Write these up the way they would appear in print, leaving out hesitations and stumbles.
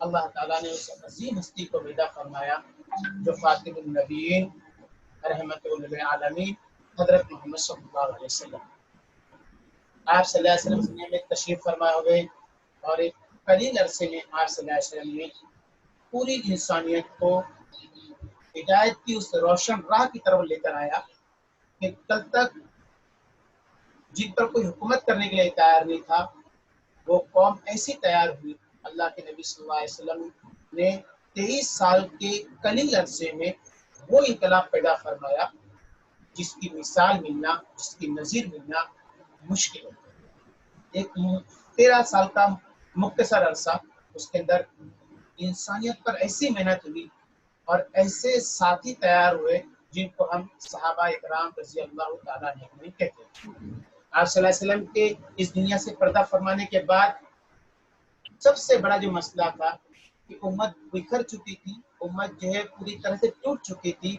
اللہ تعالیٰ نے اس عظیم ہستی کو پیدا فرمایا جو خاتم النبیین رحمت للعالمین حضرت محمد صلی اللہ علیہ وسلم. آپ صلی اللہ علیہ وسلم دنیا میں تشریف فرما ہوئے اور ایک قلیل عرصے میں آپ صلی اللہ علیہ وسلم نے پوری انسانیت کو ہدایت کی اس روشن راہ کی طرف لے کر آیا کہ کل تک جن پر کوئی حکومت کرنے کے لیے تیار نہیں تھا وہ قوم ایسی تیار ہوئی. اللہ کے نبی صلی اللہ علیہ وسلم نے 23 سال کے قلیل عرصے میں وہ انقلاب پیدا فرمایا جس کی مثال ملنا، جس کی نظیر ملنا مشکل ہے. ایک 13 سال کا مختصر عرصہ، اس کے اندر انسانیت پر ایسی محنت ہوئی اور ایسے ساتھی تیار ہوئے جن کو ہم صحابہ اکرام رضی اللہ تعالیٰ عنہ کہتے ہیں. آپ صلی اللہ علیہ وسلم کے اس دنیا سے پردہ فرمانے کے بعد سب سے بڑا جو مسئلہ تھا کہ امت بکھر چکی تھی، امت جو ہے پوری طرح سے ٹوٹ چکی تھی.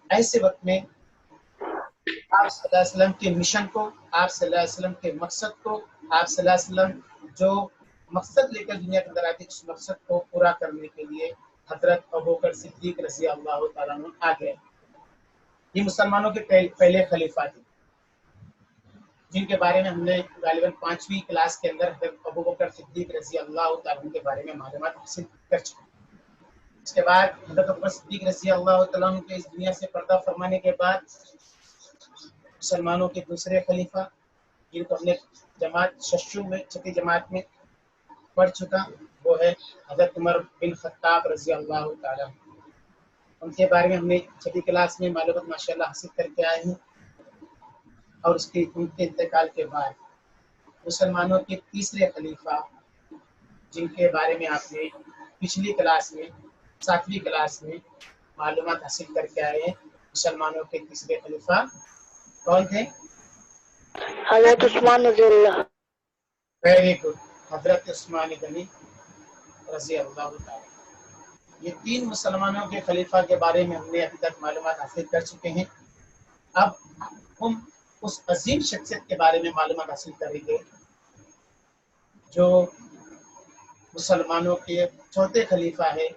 ایسے وقت میں آپ صلی اللہ علیہ وسلم کے مشن کو، آپ صلی اللہ علیہ وسلم کے مقصد کو، آپ صلی اللہ علیہ وسلم جو مقصد لے کر دنیا کے اندر آئے تھے اس مقصد کو پورا کرنے کے لیے حضرت ابوبکر صدیق رضی اللہ تعالیٰ عنہ آ گئے. یہ مسلمانوں کے پہلے خلیفہ تھے جن کے بارے میں ہم نے غالباً 5ویں کلاس کے اندر حضرت ابوبکر صدیق رضی اللہ تعالیٰ عنہ کے بارے میں معلومات حاصل کر چکے. اس کے بعد حضرت ابوبکر صدیق رضی اللہ تعالیٰ عنہ کے اس دنیا سے پردہ فرمانے کے بعد مسلمانوں کے دوسرے خلیفہ جن کو ہم نے جماعت ششو میں چھٹی جماعت میں پڑھ چکا وہ ہے حضرت عمر بن خطاب رضی اللہ تعالیٰ. ان کے بارے میں ہم نے چھٹی کلاس میں معلومات ماشاءاللہ حاصل کر کے آئے ہیں. اور اس کے ان کے انتقال کے بعد مسلمانوں کے تیسرے خلیفہ جن کے بارے میں آپ نے پچھلی کلاس میں 7ویں کلاس میں معلومات حاصل کر کے آئے ہیں. مسلمانوں کے تیسرے خلیفہ کون تھے؟ حضرت عثمان رضی اللہ. ویری گڈ، حضرت عثمان غنی رضی اللہ تعالی. یہ 3 مسلمانوں کے خلیفہ کے بارے میں ہم نے ابھی تک معلومات حاصل کر چکے ہیں. اب ہم اس عظیم شخصیت کے بارے میں معلومات حاصل کریں گے جو مسلمانوں کے چوتھے خلیفہ ہے.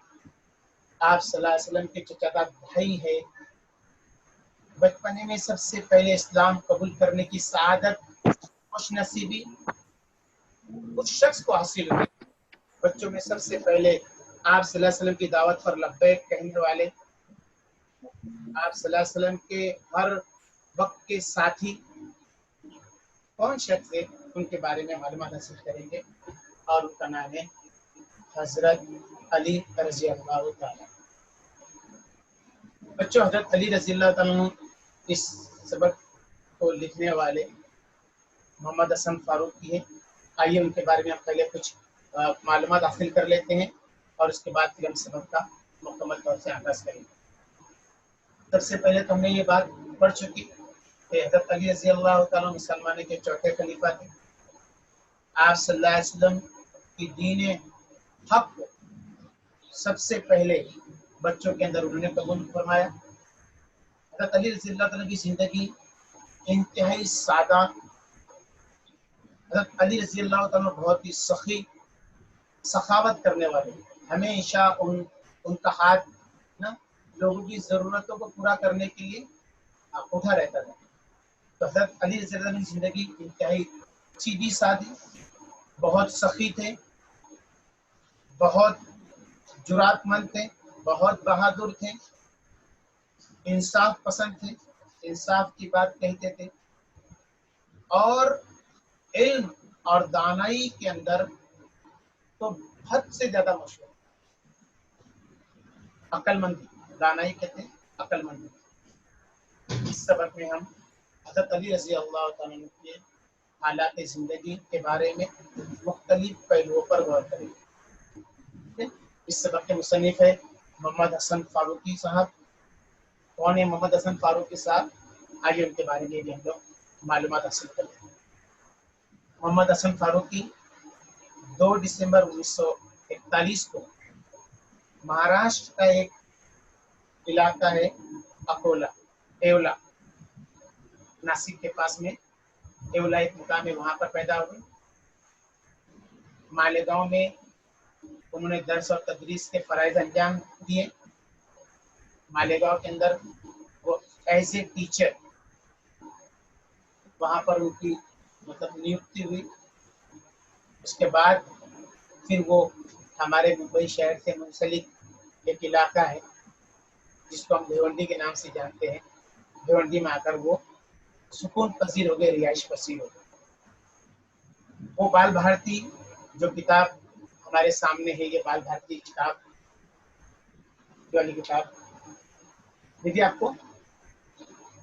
آپ صلی اللہ علیہ وسلم کے چچا بھائی ہے. بچپنے میں سب سے پہلے اسلام قبول کرنے کی سعادت خوش نصیبی اس شخص کو حاصل ہوئی. بچوں میں سب سے پہلے آپ صلی اللہ علیہ وسلم کی دعوت پر لبیک کہنے والے، آپ صلی اللہ علیہ وسلم کے ہر وقت کے ساتھی کون شخص ہے ان کے بارے میں معلومات حاصل کریں گے اور ان کا نام ہے حضرت علی رضی اللہ تعالیٰ. بچوں حضرت علی رضی اللہ تعالیٰ اس سبق کو لکھنے والے محمد حسن فاروقی ہے. آئیے ان کے بارے میں ہم پہلے کچھ معلومات حاصل کر لیتے ہیں اور اس کے بعد پھر ہم سبق کا مکمل طور سے آغاز کریں گے. سب سے پہلے تو ہم نے یہ بات پڑھ چکی کہ حضرت علی رضی اللہ تعالیٰ مسلمانوں کے چوتھے خلیفہ تھے. آپ صلی اللہ علیہ وسلم کی دین حق کو سب سے پہلے بچوں کے اندر انہوں نے قبول فرمایا. حضرت علی رضی اللہ تعالیٰ کی زندگی انتہائی سادہ. حضرت علی رضی اللہ تعالیٰ بہت ہی سخی سخاوت کرنے والے، ہمیشہ ان کا ہاتھ لوگوں کی ضرورتوں کو پورا کرنے کے لیے اٹھا رہتا تھا. تو حضرت علی رضی اللہ عنہ کی زندگی انتہائی سیدھی سادی، بہت سخی تھے، بہت جرات مند تھے، بہت بہادر تھے، انصاف پسند تھے، انصاف کی بات کہتے تھے اور علم اور دانائی کے اندر تو حد سے زیادہ مشہور. عقل مند، دانائی کہتے ہیں عقل مند. اس سبق میں ہم حضرت علی رضی اللہ تعالیٰ کے حالات زندگی کے بارے میں مختلف پہلوؤں پر غور کریں گے. اس سبق کے مصنف ہے محمد حسن فاروقی صاحب. کون ہے محمد حسن فاروقی صاحب؟ آئیے ان کے بارے میں بھی ہم لوگ معلومات حاصل کرتے ہیں. محمد حسن فاروقی 2 دسمبر 1941 کو مہاراشٹر کا ایک علاقہ ہے اکولا، ایولا، ناسک کے پاس میں ایولا ایک مقام ہے، وہاں پر پیدا ہوئے. مالیگاؤں میں انہوں نے درس اور تدریس کے فرائض انجام دیے مالیگاؤں کے اندر. وہ ایز اے ٹیچر وہاں پر ان کی مطلب نیوکتی ہوئی. اس کے بعد پھر وہ ہمارے ممبئی شہر سے منسلک ایک علاقہ ہے جس کو ہم بھیونڈی کے نام سے جانتے ہیں. بھیونڈی میں آ کر وہ سکون پذیر ہو گئے, رہائش پذیر ہو گئے. وہ بال بھارتی جو کتاب ہمارے سامنے ہے, یہ بال بھارتی کتاب والی کتاب دیکھیے آپ کو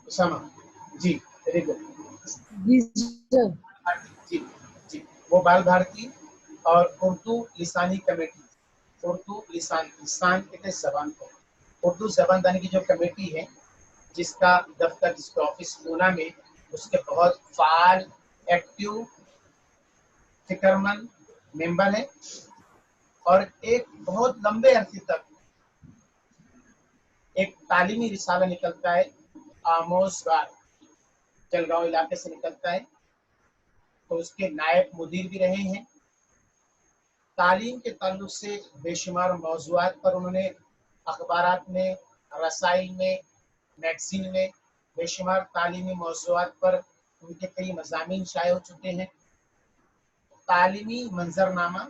اسامہ جی ویری گڈ. جی سر. جی جی وہ بال بھارتی اور اردو لسانی کمیٹی, اردو لسان کہتے ہیں زبان کو, اردو زبان دانی کی جو کمیٹی ہے جس کا دفتر جس کا آفس پونا میں, اس کے بہت فعال ایکٹیو فکر مند ممبر ہے. اور ایک بہت لمبے عرصے تک ایک تعلیمی رسالہ نکلتا ہے آموزگار, جلگاؤں علاقے سے نکلتا ہے, تو اس کے نائب مدیر بھی رہے ہیں. تعلیم کے تعلق سے بے شمار موضوعات پر انہوں نے اخبارات میں, رسائل میں, میگزین میں بے شمار تعلیمی موضوعات پر ان کے کئی مضامین شائع ہو چکے ہیں. تعلیمی منظرنامہ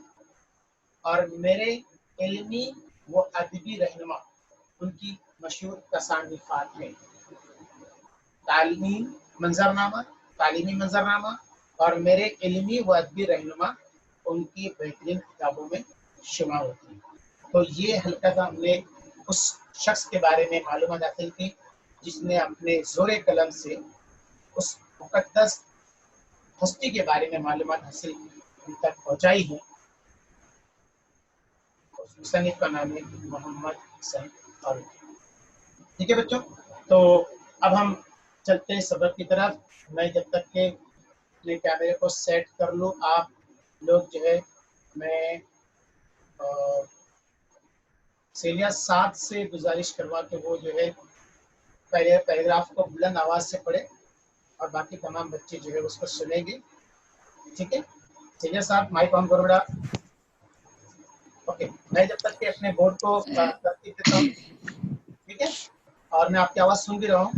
اور میرے علمی و ادبی رہنما ان کی مشہور تصانیفات ہیں. تعلیمی منظرنامہ اور میرے علمی و ادبی رہنما ان کی بہترین کتابوں میں شمار ہوتی ہیں. تو یہ ہلکا سا ہم نے اس شخص کے بارے میں معلومات حاصل کی جس نے اپنے زور قلم سے اس مقدس ہستی کے بارے میں معلومات حاصل ابھی تک پہنچائی ہے. مصنف کا نام ہے محمد حسین فاروقی. ٹھیک ہے بچوں, تو اب ہم چلتے ہیں سبق کی طرف. میں جب تک کہ اپنے کیمرے کو سیٹ کر لوں, آپ لوگ جو ہے میں سیلیا 7 سے گزارش کروا کہ وہ جو ہے پہلے پیراگراف کو بلند آواز سے پڑھے اور باقی تمام بچے جو ہے اس کو سنیں گے. ٹھیک ہے, سیلیا 7 مائک آن کرو بیٹا. اوکے, میں جب تک کہ اپنے بورڈ کو ترتیب دیتا ہوں. ٹھیک ہے, اور میں آپ کی آواز سن بھی رہا ہوں.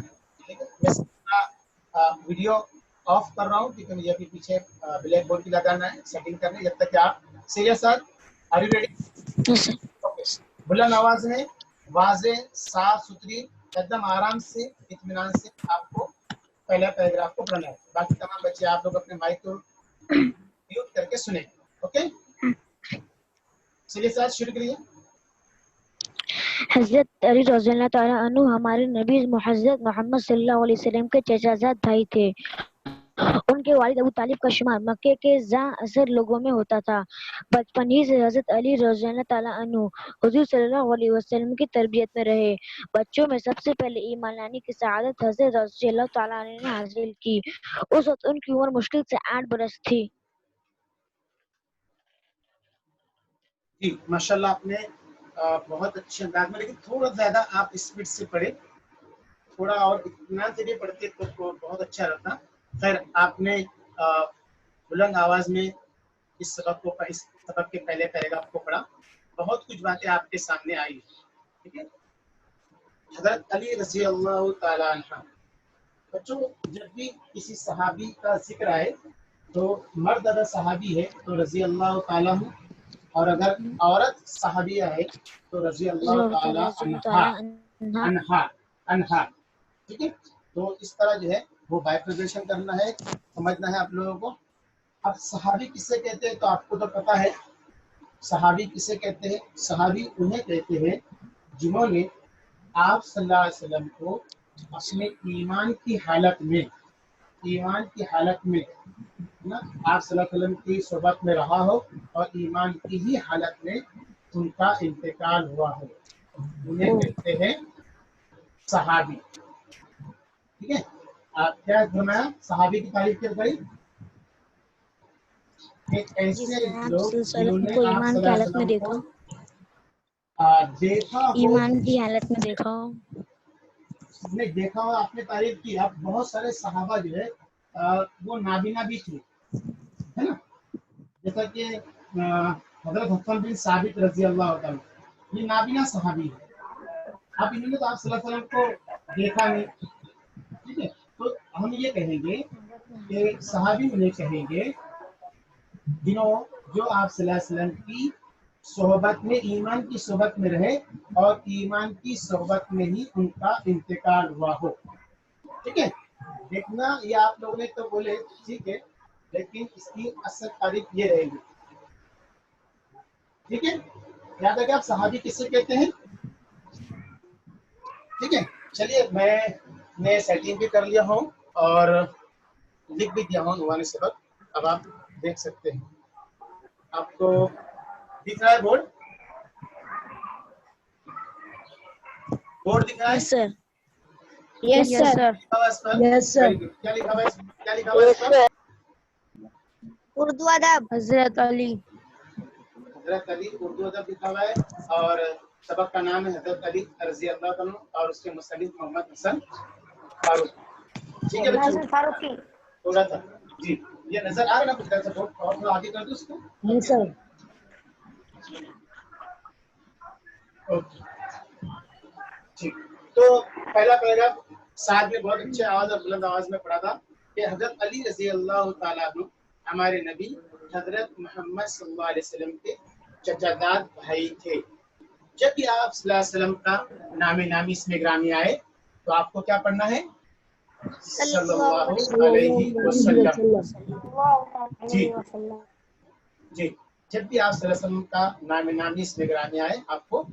ٹھیک ہے, میں ویڈیو آف کر رہا ہوں کیونکہ مجھے ابھی پیچھے بلیک بورڈ کی لگانا ہے, سیٹنگ کرنی. جب تک کہ آپ سیریس ساتھ آر یو ریڈی؟ اوکے, بلند آواز میں واضح صاف ستھری ایک دم آرام سے اطمینان سے آپ کو پہلا پیراگراف کو پڑھنا ہے. باقی تمام بچے آپ لوگ اپنے مائک کو میوٹ کر کے سنیں. اوکے, چلیے سر شروع کریے. حضرت علی رضی اللہ تعالیٰ عنہ ہمارے نبی حضرت محمد صلی اللہ علیہ وسلم کے چچا زاد بھائی تھے. ان کے والد ابو طالب کا شمار مکے کے زاں اثر لوگوں میں ہوتا تھا. بچپن ہی سے حضرت علی رضی اللہ تعالیٰ عنہ حضور صلی اللہ علیہ وسلم کی تربیت میں رہے. بچوں میں سب سے پہلے ایمان لانے کی سعادت حضرت رضی اللہ تعالیٰ عنہ نے حاصل کی. اس وقت ان کی عمر مشکل سے 8 برس تھی. جی ماشاء اللہ, آپ نے بہت اچھے انداز میں, لیکن تھوڑا زیادہ آپ اسپیڈ سے پڑھے, تھوڑا اور اطمینان سے بھی پڑھتے تو بہت اچھا رہتا. خیر, آپ نے بلند آواز میں اس سبق کے پہلے پیراگراف کو پڑھا. بہت کچھ باتیں آپ کے سامنے آئی. ٹھیک ہے, حضرت علی رضی اللہ تعالیٰ عنہ. بچوں, جب بھی کسی صحابی کا ذکر آئے تو مرد اگر صحابی ہے تو رضی اللہ تعالیٰ عنہ, اور اگر عورت صحابیہ ہے تو رضی اللہ تعالیٰ عنہا. ٹھیک ہے, تو اس طرح جو ہے وہ بائفرکیشن کرنا ہے, سمجھنا ہے آپ لوگوں کو. اب صحابی کسے کہتے ہیں تو آپ کو تو پتا ہے. صحابی کسے کہتے ہیں؟ صحابی انہیں کہتے ہیں جنہوں نے آپ صلی اللہ علیہ وسلم کو اپنے ایمان کی حالت میں نا, آپ صلی اللہ علیہ وسلم کی صحبت میں رہا ہو اور ایمان کی ہی حالت میں ان کا انتقال ہوا ہو, انہیں کہتے ہیں صحابی. ٹھیک ہے, آپ کیا فرمایا صحابی کی تعریف کیا بتائی؟ ایسے لوگ جنہوں نے آپ صلی اللہ علیہ وسلم کو دیکھا ہو, ایمان کی حالت میں دیکھا ہو. نے دیکھا ہو, آپ نے تعریف کی. اب بہت سارے صحابہ جو ہے وہ نابینا بھی تھے, ہے نا, جیسا کہ حضرت حسن بن ثابت رضی اللہ عنہ، یہ نابینا صحابی ہے. اب انہوں نے تو آپ صلی اللہ علیہ وسلم کو دیکھا نہیں، ٹھیک ہے، تو ہم یہ کہیں گے کہ صحابی انہیں کہیں گے جنہوں جو آپ صلی اللہ علیہ وسلم کی صحبت میں، ایمان کی صحبت میں رہے اور ایمان کی صحبت میں ہی ان کا انتقال ہوا ہو. ٹھیک ہے، دیکھنا یہ آپ لوگوں نے تو بولے ٹھیک ہے، لیکن اس کی اصل تعریف یہ رہے گی. ٹھیک ہے، یاد ہے کہ آپ صحابی کس سے کہتے ہیں. ٹھیک ہے، چلیے میں نے سیٹنگ بھی کر لیا ہوں اور لکھ بھی دیا ہوں عنوان سبق. اب آپ دیکھ سکتے ہیں، آپ کو دکھ رہا ہے بورڈ؟ بورڈ دکھ رہا ہے؟ Yes sir. Yes, sir. لکھا ہوا ہے اس پر؟ Yes, sir. Very good. کیا لکھا ہوا ہے کیا لکھا ہوا ہے اس پر؟ اردو ادب حضرت علی. حضرت علی اردو ادب لکھا ہوا ہے اور سبق کا نام ہے حضرت علی رضی اللہ عنہ اور اس کے مصنف محمد حسن فاروق. ٹھیک ہے بچوں، فاروقی. تھوڑا سا جی یہ نظر آ رہا ہے نا کچھ طرح سے، اور تھوڑا آگے کر دو اس کو. Yes, sir. اوکے ٹھیک. تو پہلا پیراگراف ساتھ میں بہت اچھے آواز اور بلند آواز میں پڑھا تھا کہ حضرت علی رضی اللہ تعالیٰ عنہ ہمارے نبی حضرت محمد صلی اللہ علیہ وسلم کے چچا داد بھائی تھے. جب بھی آپ صلی اللہ علیہ وسلم کا نام نامی اس میں گرامی آئے تو آپ کو کیا پڑھنا ہے؟ صلی اللہ علیہ وسلم. جی جی، جب بھی آپ صلی اللہ علیہ وسلم کا نام نامی اس میں گرامی آئے آپ کو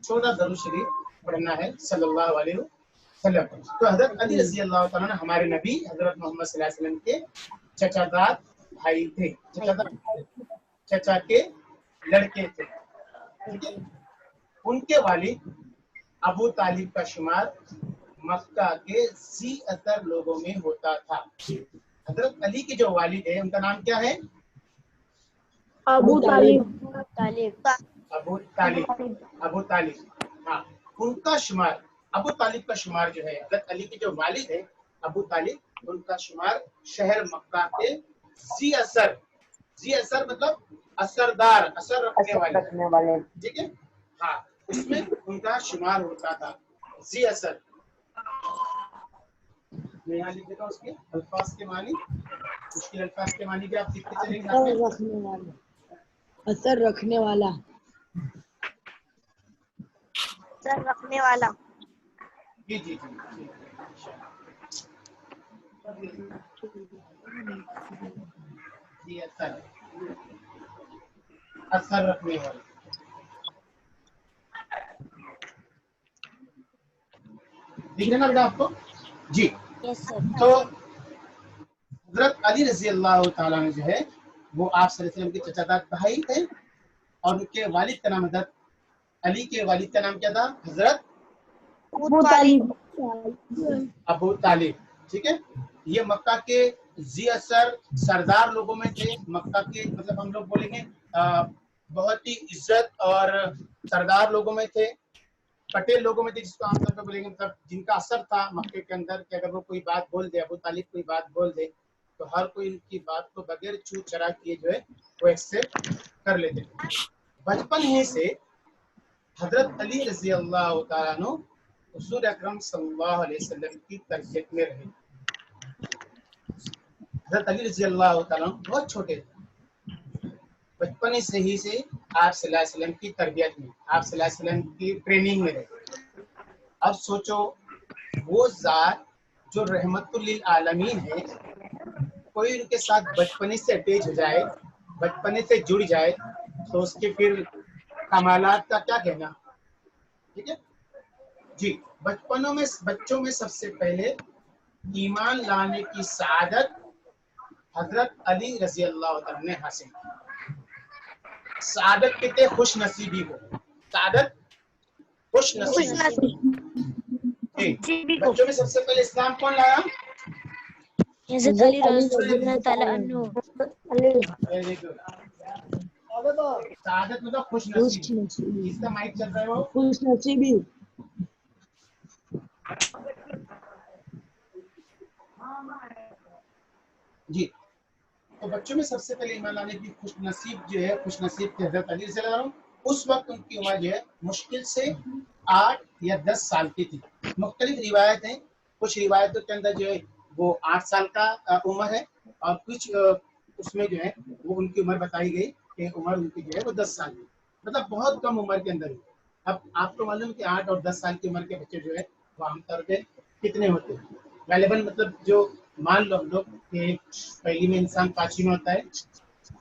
14 درود شریف پڑھنا ہے صلی اللہ علیہ وسلم. تو حضرت علی رضی اللہ تعالیٰ ہمارے نبی حضرت محمد صلی اللہ علیہ وسلم کے چچا داد بھائی تھے. چچا کے لڑکے تھے. ٹھیک ہے، ان کے والد ابو طالب کا شمار مکہ کے ذی اثر لوگوں میں ہوتا تھا. حضرت علی کے جو والد ہیں ان کا نام کیا ہے؟ Abu Talib. ابو طالب. ابو طالب، ہاں، ان کا شمار ابو طالب کا شمار جو ہے حضرت علی کے جو والد ہیں ابو طالب، ان کا شمار شہر مکہ کے ذی اثر. ذی اثر مطلب اثردار، اثر رکھنے والے. ٹھیک ہے، ہاں، اس میں ان کا شمار ہوتا تھا ذی اثر. میں یہاں لکھ دیتا ہوں اس کے الفاظ کے معنی، مشکل الفاظ کے معنی بھی آپ لکھتے چلیں گے. اثر رکھنے والا. اثر رکھنے والا. سر رکھنے والا. جی جی جی، اثر رکھنے والا. دیکھ رہے نا بیٹا آپ کو؟ جی. Yes sir. تو حضرت علی رضی اللہ تعالیٰ نے جو ہے وہ آپ صلی اللہ علیہ وسلم کے چچا داد بھائی تھے اور ان کے والد کا نام حضرت علی کے والد کا نام کیا تھا؟ حضرت Abu Talib. ابو طالب. ٹھیک ہے، یہ مکہ کے ذی اثر سردار لوگوں میں تھے. مکہ کے مطلب ہم لوگ بولیں گے بہت ہی عزت اور سردار لوگوں میں تھے، پٹیل لوگوں میں تھے، جس کو عام طور پہ بولیں گے مطلب جن کا اثر تھا مکے کے اندر کہ اگر وہ کوئی بات بول دے، ابو طالب کوئی بات بول دے تو ہر کوئی ان کی بات کو بغیر چھو چرا کیے جو ہے وہ ایکسپٹ کر لیتے تھے. بچپن ہی سے حضرت علی رضی اللہ تعالیٰ عنہ حضور اکرم صلی اللہ علیہ وسلم کی تربیت میں رہے. حضرت علی رضی اللہ تعالیٰ عنہ بہت چھوٹے تھے، بچپن سے ہی سے آپ صلی اللہ علیہ وسلم کی تربیت میں، آپ صلی اللہ علیہ وسلم کی ٹریننگ میں رہے. اب سوچو وہ ذات جو رحمت للعالمین ہے، کوئی ان کے ساتھ بچپنے سے اٹیچ ہو جائے، بچپنے سے جڑ جائے تو اس کے پھر کمالات کا کیا کہنا. ٹھیک ہے جی، بچوں میں سب سے پہلے ایمان لانے کی سعادت حضرت علی رضی اللہ عنہ نے حاصل کی. سعادت کہتے خوش نصیبی کو، سعادت خوش نصیبی. جی، بچوں میں سب سے پہلے اسلام کون لایا؟ حضرت علی رضی اللہ تعالیٰ عنہ. Very good. سعادت مطلب خوش نصیبی. جس کا مائک چل رہا ہے وہ خوش نصیبی. جی. تو بچوں میں سب سے پہلے ایمان لانے کی خوش نصیب جو ہے، خوش نصیب تھے حضرت علی رضی اللہ عنہ. اس وقت ان کی عمر جو ہے مشکل سے 8 یا 10 سال کی تھی. مختلف روایت ہیں، کچھ روایتوں کے اندر جو ہے وہ 8 سال کا عمر ہے، اور کچھ اس میں جو ہے وہ ان کی عمر بتائی گئی کہ عمر ان کی جو ہے وہ 10 سال کی، مطلب بہت کم عمر کے اندر. اب آپ کو معلوم کہ 8 اور 10 سال کی عمر کے بچے جو ہے وہ عام طور پہ کتنے ہوتے ہیں غالباً، مطلب جو مان لو ہم لوگ کہ پہلی میں انسان 5ویں میں ہوتا ہے،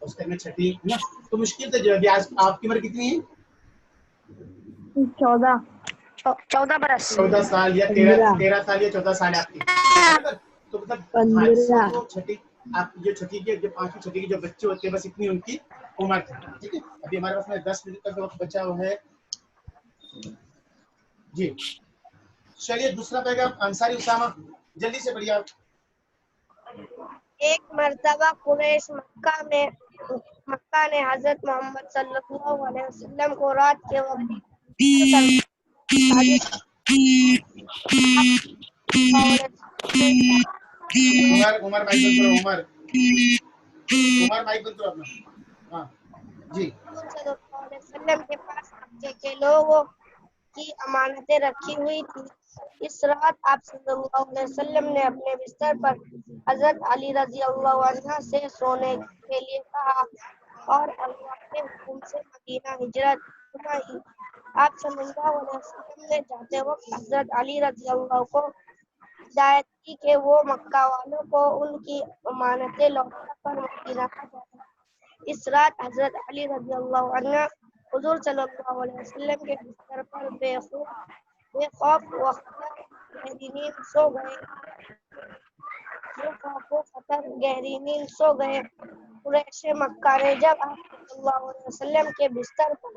اس کے میں 6ٹھی ہے نا، تو مشکل سے جو ہے آج آپ کی عمر کتنی ہے؟ 14 برس. 14 سال یا 13 سال یا 14 سال آپ کی، تو مطلب ہاں اس وقت وہ چھٹی، آپ جو چھٹی کے جو 5ویں چھٹی کے جو بچے ہوتے ہیں بس اتنی ان کی عمر تھی. ٹھیک ہے، ابھی ہمارے پاس میں 10 منٹ کا وقت بچا ہوا ہے. جی چلیے دوسرا پیغام انصاری اسامہ، جلدی سے پڑھیے آپ. ایک مرتبہ قریش مکہ نے حضرت محمد صلی اللہ علیہ وسلم کو رات کے وقت عمر مائک بند کرو، عمر مائک بند کرو اپنا. ہاں جی صلی اللہ علیہ وسلم کے پاس مکے کے لوگوں کی امانتیں رکھی ہوئی تھی. اس رات آپ صلی اللہ علیہ وسلم نے اپنے بستر پر حضرت علی رضی اللہ عنہ سے سونے کے لیے کہا اور اللہ کے حکم سے مدینہ ہجرت فرمائی. آپ صلی اللہ علیہ وسلم نے جاتے وقت حضرت علی رضی اللہ کو ہدایت کی کہ وہ مکہ والوں کو ان کی امانتیں لوٹا کر مدینہ آ جائیں. اس رات حضرت علی رضی اللہ عنہ حضور صلی اللہ علیہ وسلم کے بستر پر بے خوف و خطر گہری نیند سو گئے. قریش مکہ نے جب آپ صلی اللہ علیہ وسلم کے بستر پر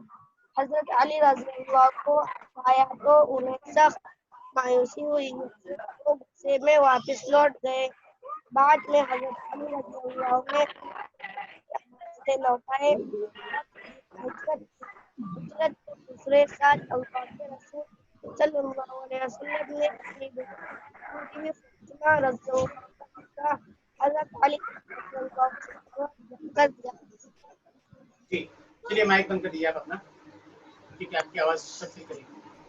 حضرت علی رضی اللہ کو پایا تو انہیں سخت مایوسی ہوئی. وہ غصے میں واپس لوٹ گئے. بعد میں حضرت علی رضی اللہ نے لوٹائے. ہجرت کے دوسرے سال اللہ کے رسول صلی اللہ علیہ وسلم نے اپنی بیوی فاطمہ رضی اللہ عنہا حضرت علی رضی اللہ عنہ کر دیا. جی چلیے مائک بند کر دیجیے آپ اپنا، ٹھیک ہے، آپ کی آواز سب کریں.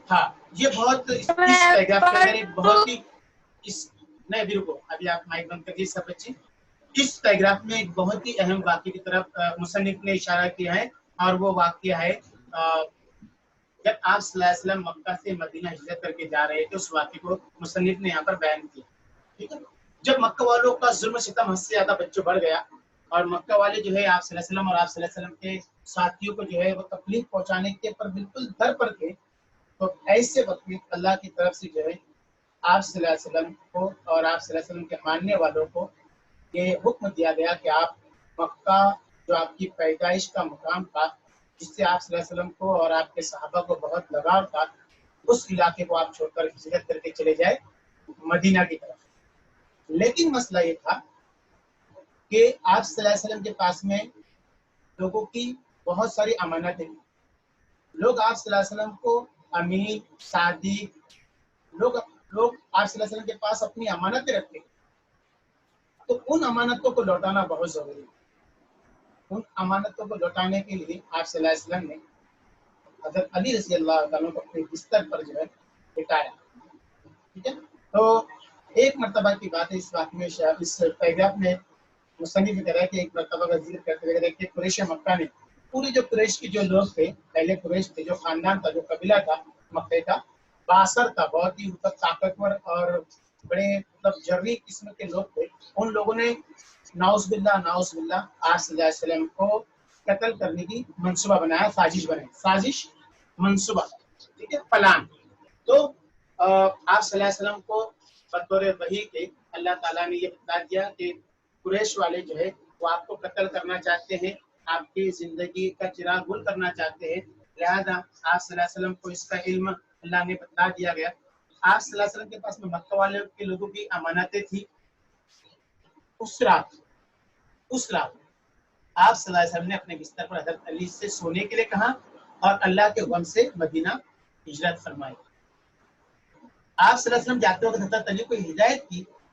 ہاں یہ بہت اس پیغام کے اندر ایک بہت ہی نہیں بھی رکو، ابھی آپ مائک بند کر دیجیے سب بچے. اس پیراگراف میں ایک بہت ہی اہم واقعے کی طرف مصنف نے اشارہ کیا ہے، اور وہ واقعہ ہے جب آپ صلی اللہ علیہ وسلم مکہ سے مدینہ ہجرت کر کے جا رہے تھے. اس واقعے کو مصنف نے یہاں پر بیان کیا. ٹھیک ہے، جب مکہ والوں کا ظلم ستم حد سے زیادہ بچوں بڑھ گیا، اور مکہ والے جو ہے آپ صلی اللہ علیہ وسلم اور آپ صلی اللہ علیہ وسلم کے ساتھیوں کو جو ہے وہ تکلیف پہنچانے کے پر بالکل در پر تھے، تو ایسے وقت میں اللہ کی طرف سے جو ہے آپ صلی اللہ علیہ وسلم کو اور آپ صلی اللہ علیہ وسلم کے ماننے والوں کو یہ حکم دیا گیا کہ آپ مکہ جو آپ کی پیدائش کا مقام تھا، جس سے آپ صلی اللہ علیہ وسلم کو اور آپ کے صحابہ کو بہت لگاؤ تھا، اس علاقے کو آپ چھوڑ کر ہجرت کر کے چلے جائے مدینہ کی طرف. لیکن مسئلہ یہ تھا کہ آپ صلی اللہ علیہ وسلم کے پاس میں لوگوں کی بہت ساری امانتیں، لوگ آپ صلی اللہ علیہ وسلم کو امین صادق، لوگ آپ صلی اللہ علیہ وسلم کے پاس اپنی امانتیں رکھتے ہیں. تو ان امانتوں کو لوٹانا بہت ضروری ہے. ان امانتوں کو لوٹانے کے لیے آپ صلی اللہ علیہ وسلم نے حضرت علی رضی اللہ عنہ کو اپنے بستر پر جو ہے لٹایا. ٹھیک ہے، تو ایک مرتبہ کی بات ہے اس واقعے میں، اس پیغام میں مصنف نے کہا کہ ایک مرتبہ کا ذکر کرتے ہوئے کہ قریش مکہ نے، پوری جو قریش کے جو لوگ تھے، پہلے قریش تھے، جو خاندان تھا، جو قبیلہ تھا مکہ کا، باثر تھا، بہت ہی مطلب طاقتور اور بڑے مطلب جرری قسم کے لوگ تھے. ان لوگوں نے نعوذ باللہ آپ صلی اللہ علیہ وسلم کو قتل کرنے کی منصوبہ بنایا، سازش منصوبہ، ٹھیک ہے، پلان. تو آپ صلی اللہ علیہ وسلم کو بطور وحی کے اللہ تعالیٰ نے یہ بتا دیا کہ قریش والے جو ہے وہ آپ کو قتل کرنا چاہتے ہیں، آپ کی زندگی کا چراغ گل کرنا چاہتے ہیں. لہذا آپ صلی اللہ علیہ وسلم کو اس کا علم اللہ نے بتا دیا گیا. آپ صلی اللہ علیہ وسلم کے پاس میں مکہ والے کے لوگوں کی امانتیں تھی. اس رات آپ صلی اللہ علیہ وسلم نے اپنے بستر پر حضرت علی سے سونے کے لیے کہا اور اللہ کے حکم سے مدینہ ہجرت فرمائی. آپ صلی اللہ علیہ وسلم جاتے وقت حضرت علی کو ہدایت کی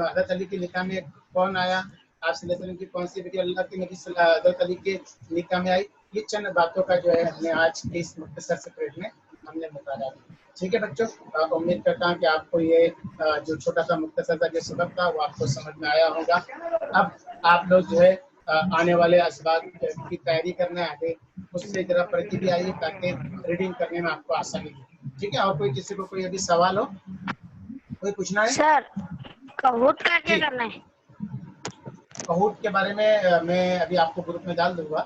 حضرت علی کے نکاح میں کون آیا, آپ صلی اللہ علیہ وسلم کی کون سی بیٹی اللہ کے نبی حضرت علی کے نکاح میں آئی, یہ چند باتوں کا جو ہے ہم نے آج کے اس مختصر سے پیریڈ میں ہم نے مطالعہ کیا. ٹھیک ہے بچوں, امید کرتا ہوں کہ آپ کو یہ جو چھوٹا سا مختصر سا جو سبق تھا وہ آپ کو سمجھ میں آیا ہوگا. اب آپ لوگ جو ہے آنے والے اسباق کی تیاری کرنا ہے آگے, اس سے ذرا پڑھتی بھی آئیے تاکہ ریڈنگ کرنے میں آپ کو آسانی ہو. ٹھیک ہے, اور کوئی کسی کو کوئی ابھی سوال ہو, کوئی پوچھنا ہے؟ سر کہوت کا کیا جی, کرنا ہے؟ کہوت کے بارے میں میں ابھی آپ کو گروپ میں ڈال دوں گا.